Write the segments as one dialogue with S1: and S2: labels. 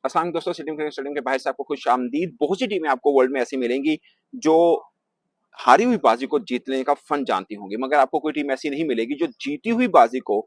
S1: अस्सलाम दोस्तों, city cricket stadium के बाहर से आपको खुश आमदीद। बहुत सी टीमें आपको वर्ल्ड में ऐसी मिलेंगी जो हारी हुई बाजी को जीतने का फन जानती होंगी, मगर आपको कोई टीम ऐसी नहीं मिलेगी जो जीती हुई बाजी को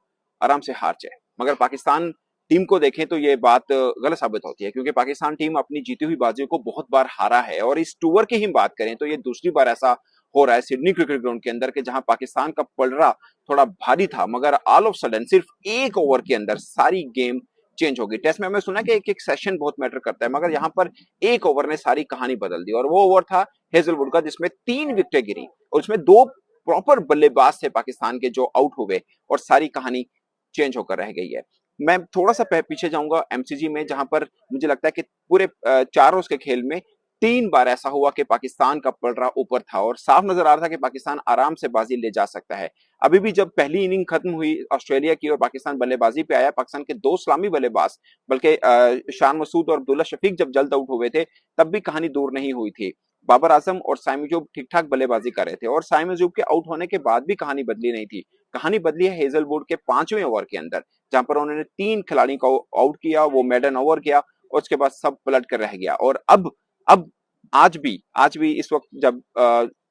S1: आराम से हार जाए। मगर पाकिस्तान टीम को देखें तो ये बात गलत साबित होती है, क्योंकि पाकिस्तान टीम अपनी जीती हुई बाजियों को बहुत बार हारा है। और इस टूर की ही बात करें तो ये दूसरी बार ऐसा हो रहा है सिडनी क्रिकेट ग्राउंड के अंदर, कि जहां पाकिस्तान का पलड़ा थोड़ा भारी था, मगर ऑल ऑफ सडन सिर्फ एक ओवर के अंदर सारी गेम चेंज होगी। टेस्ट में हमें सुना कि एक एक सेशन बहुत मैटर करता है, मगर यहाँ पर एक ओवर ने सारी कहानी बदल दी। और वो ओवर था हेजलवुड का, जिसमें 3 विकेटें गिरी और उसमें 2 प्रॉपर बल्लेबाज थे पाकिस्तान के जो आउट हुए, और सारी कहानी चेंज होकर रह गई है। मैं थोड़ा सा पीछे जाऊंगा एमसीजी में, जहां पर मुझे लगता है कि पूरे 4 रोज के खेल में 3 बार ऐसा हुआ कि पाकिस्तान का पलड़ा ऊपर था और साफ नजर आ रहा था कि पाकिस्तान आराम से बाजी ले जा सकता है। अभी भी जब पहली इनिंग खत्म हुई ऑस्ट्रेलिया की और पाकिस्तान बल्लेबाजी पे आया, पाकिस्तान के 2 सलामी बल्लेबाज बल्कि शान मसूद और अब्दुल्ला शफीक जब जल्द आउट हुए थे, तब भी कहानी दूर नहीं हुई थी। बाबर आजम और साइम अयूब ठीक ठाक बल्लेबाजी कर रहे थे, और साइम अयूब के आउट होने के बाद भी कहानी बदली नहीं थी। कहानी बदली है हेजलवुड के 5वें ओवर के अंदर, जहां पर उन्होंने 3 खिलाड़ी को आउट किया, वो मेडन ओवर किया, और उसके बाद सब पलट कर रह गया। और अब आज भी इस वक्त जब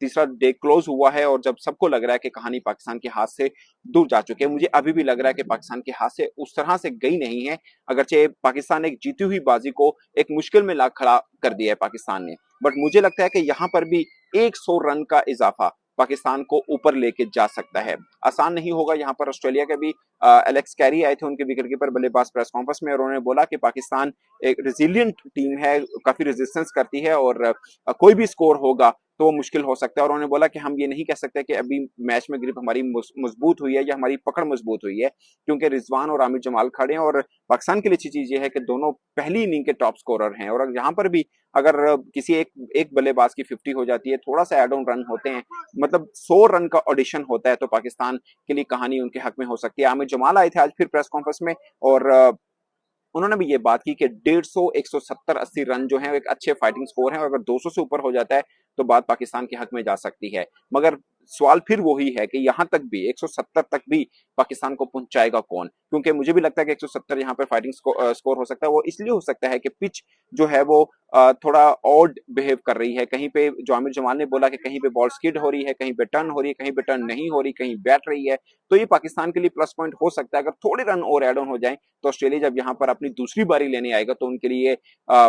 S1: तीसरा डे क्लोज हुआ है और जब सबको लग रहा है कि कहानी पाकिस्तान के हाथ से दूर जा चुकी है, मुझे अभी भी लग रहा है कि पाकिस्तान के हाथ से उस तरह से गई नहीं है। अगरचे पाकिस्तान एक जीती हुई बाजी को एक मुश्किल में ला खड़ा कर दिया है पाकिस्तान ने, बट मुझे लगता है कि यहाँ पर भी 100 रन का इजाफा पाकिस्तान को ऊपर लेके जा सकता है। आसान नहीं होगा। यहाँ पर ऑस्ट्रेलिया के भी एलेक्स कैरी आए थे, उनके विकेटकीपर बल्लेबाज, प्रेस कॉन्फ्रेंस में, और उन्होंने बोला कि पाकिस्तान एक रिजिलियंट टीम है, काफी रेजिस्टेंस करती है, और कोई भी स्कोर होगा तो वो मुश्किल हो सकता है। और उन्होंने बोला कि हम ये नहीं कह सकते कि अभी मैच में ग्रिप हमारी मजबूत हुई है या हमारी पकड़ मजबूत हुई है, क्योंकि रिजवान और आमिर जमाल खड़े हैं। और पाकिस्तान के लिए अच्छी चीज ये है कि दोनों पहली इनिंग के टॉप स्कोरर हैं, और यहाँ पर भी अगर किसी एक बल्लेबाज की 50 हो जाती है, थोड़ा सा एड ऑन रन होते हैं, मतलब 100 रन का ऑडिशन होता है, तो पाकिस्तान के लिए कहानी उनके हक में हो सकती है। आमिर जमाल आए थे आज फिर प्रेस कॉन्फ्रेंस में, और उन्होंने भी ये बात की कि 150, 170, 80 रन जो है एक अच्छे फाइटिंग स्कोर है, और अगर 200 से ऊपर हो जाता है तो बात पाकिस्तान के हक में जा सकती है। मगर सवाल फिर वही है कि यहां तक भी 170 तक भी पाकिस्तान को पहुंचाएगा कौन? क्योंकि मुझे भी लगता है कि 170 यहाँ पर फाइटिंग स्कोर हो सकता है। वो इसलिए हो सकता है कि पिच जो है वो थोड़ा ऑड बिहेव कर रही है। कहीं पे जो आमिर जमाल ने बोला कि कहीं पे बॉल स्किड हो रही है, कहीं पे टर्न हो रही है, कहीं पे टर्न नहीं हो रही, कहीं बैठ रही है, तो ये पाकिस्तान के लिए प्लस पॉइंट हो सकता है। अगर थोड़े रन और एड ऑन हो जाए तो ऑस्ट्रेलिया जब यहाँ पर अपनी दूसरी बारी लेने आएगा तो उनके लिए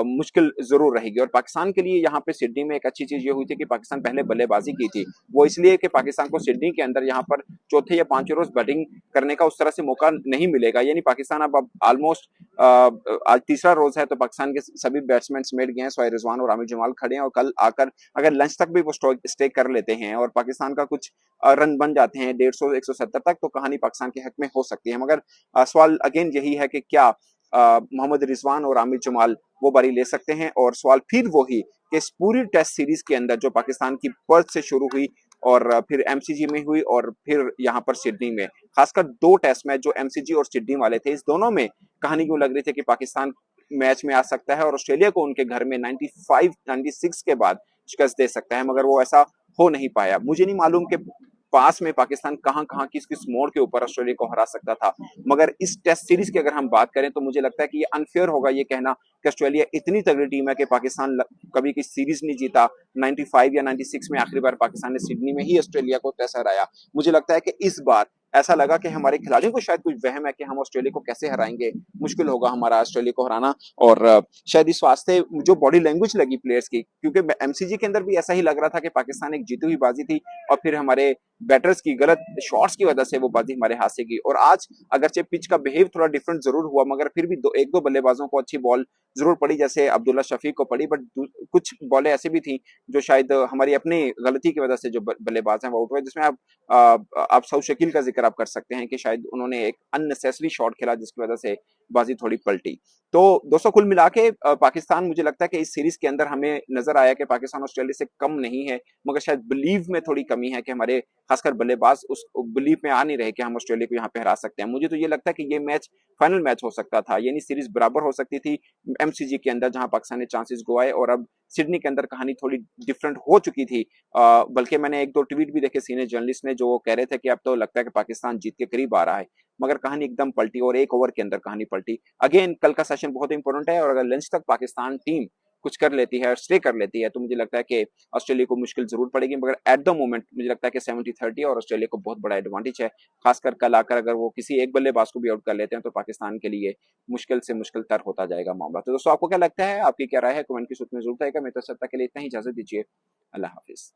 S1: मुश्किल जरूर रहेगी। और पाकिस्तान के लिए यहाँ पे सिडनी में एक अच्छी चीज ये हुई थी कि पाकिस्तान पहले बल्लेबाजी की थी, वो इसलिए कि पाकिस्तान को सिडनी के अंदर यहाँ पर चौथे या 5वें रोज बैटिंग करने का उस तरह से मौका नहीं मिलेगा। यानी पाकिस्तान अब ऑलमोस्ट आज तीसरा रोज है, तो पाकिस्तान के सभी बैट्समैन समेट गए हैं, सोहेल रिजवान और आमिर जमाल खड़े हैं, और कल आकर अगर लंच तक भी वो स्टे कर लेते हैं और पाकिस्तान का कुछ रन बन जाते हैं 150, 170 तक, तो कहानी पाकिस्तान के हक में हो सकती है। मगर सवाल अगेन यही है कि क्या मोहम्मद रिजवान और आमिर जमाल वो बारी ले सकते हैं? और सवाल फिर वही कि इस पूरी टेस्ट सीरीज के अंदर जो पाकिस्तान की पर्थ से शुरू हुई और फिर एमसीजी में हुई और फिर यहाँ पर सिडनी में, खासकर 2 टेस्ट मैच जो एमसीजी और सिडनी वाले थे, इस दोनों में कहानी क्यों लग रही थी कि पाकिस्तान मैच में आ सकता है और ऑस्ट्रेलिया को उनके घर में 95, 96 के बाद शिकस्त दे सकता है, मगर वो ऐसा हो नहीं पाया। मुझे नहीं मालूम कि पास में पाकिस्तान कहां किस किस मोड़ के ऊपर ऑस्ट्रेलिया को हरा सकता था, मगर इस टेस्ट सीरीज की अगर हम बात करें तो मुझे लगता है कि ये अनफेयर होगा ये कहना कि ऑस्ट्रेलिया इतनी तगड़ी टीम है कि पाकिस्तान कभी की सीरीज नहीं जीता। 95 या 96 में आखिरी बार पाकिस्तान ने सिडनी में ही ऑस्ट्रेलिया को टेस्ट हराया। मुझे लगता है कि इस बार ऐसा लगा कि हमारे खिलाड़ियों को शायद कुछ वहम है कि हम ऑस्ट्रेलिया को कैसे हराएंगे, मुश्किल होगा हमारा ऑस्ट्रेलिया को हराना। और शायद इस वास्ते जो बॉडी लैंग्वेज लगी प्लेयर्स की, क्योंकि एमसीजी के अंदर भी ऐसा ही लग रहा था कि पाकिस्तान एक जीती हुई बाजी थी और फिर हमारे बैटर्स की गलत शॉट्स की वजह से वो बाजी हमारे हाथ से गई। और आज अगरचे पिच का बिहेव थोड़ा डिफरेंट जरूर हुआ, मगर फिर भी एक दो बल्लेबाजों को अच्छी बॉल जरूर पड़ी, जैसे अब्दुल्ला शफीक को पड़ी, बट कुछ बॉलें ऐसी भी थी जो शायद हमारी अपनी गलती की वजह से जो बल्लेबाज हैं वो आउट हुए, जिसमें आप सऊद शकील का जिक्र आप कर सकते हैं कि शायद उन्होंने एक अननेसेसरी शॉट खेला जिसकी वजह से बाजी थोड़ी पलटी। तो दोस्तों कुल मिला के पाकिस्तान, मुझे लगता है कि इस सीरीज के अंदर हमें नजर आया कि पाकिस्तान ऑस्ट्रेलिया से कम नहीं है, मगर शायद बिलीव में थोड़ी कमी है कि हमारे खासकर बल्लेबाज उस बिलीव में आ नहीं रहे कि हम ऑस्ट्रेलिया को यहाँ पे हरा सकते हैं। मुझे तो ये लगता है कि ये मैच फाइनल मैच हो सकता था, यानी सीरीज बराबर हो सकती थी एमसीजी के अंदर जहां पाकिस्तान ने चांसेस गवाए, और अब सिडनी के अंदर कहानी थोड़ी डिफरेंट हो चुकी थी। बल्कि मैंने 1-2 ट्वीट भी देखे सीनियर जर्नलिस्ट ने जो कह रहे थे कि अब तो लगता है कि पाकिस्तान जीत के करीब आ रहा है। मगर कहानी एकदम पलटी और 1 ओवर के अंदर कहानी पलटी। अगेन कल का सेशन बहुत इंपॉर्टेंट है और अगर लंच तक पाकिस्तान टीम कुछ कर लेती है और स्टे कर लेती है तो मुझे लगता है कि ऑस्ट्रेलिया को मुश्किल जरूर पड़ेगी, मगर एट द मोमेंट मुझे लगता है कि 70-30 और ऑस्ट्रेलिया को बहुत बड़ा एडवांटेज है। खासकर कल आकर अगर वो किसी एक बल्लेबाज को भी आउट कर लेते हैं तो पाकिस्तान के लिए मुश्किल से मुश्किल तर होता जाएगा मामला। तो दोस्तों आपको क्या लगता है, आपकी क्या राय है, कमेंट की सूची में जरूर आएगा। मैं तो सत्ता के लिए इतना ही, इजाजत दीजिए, अल्लाह हाफिज।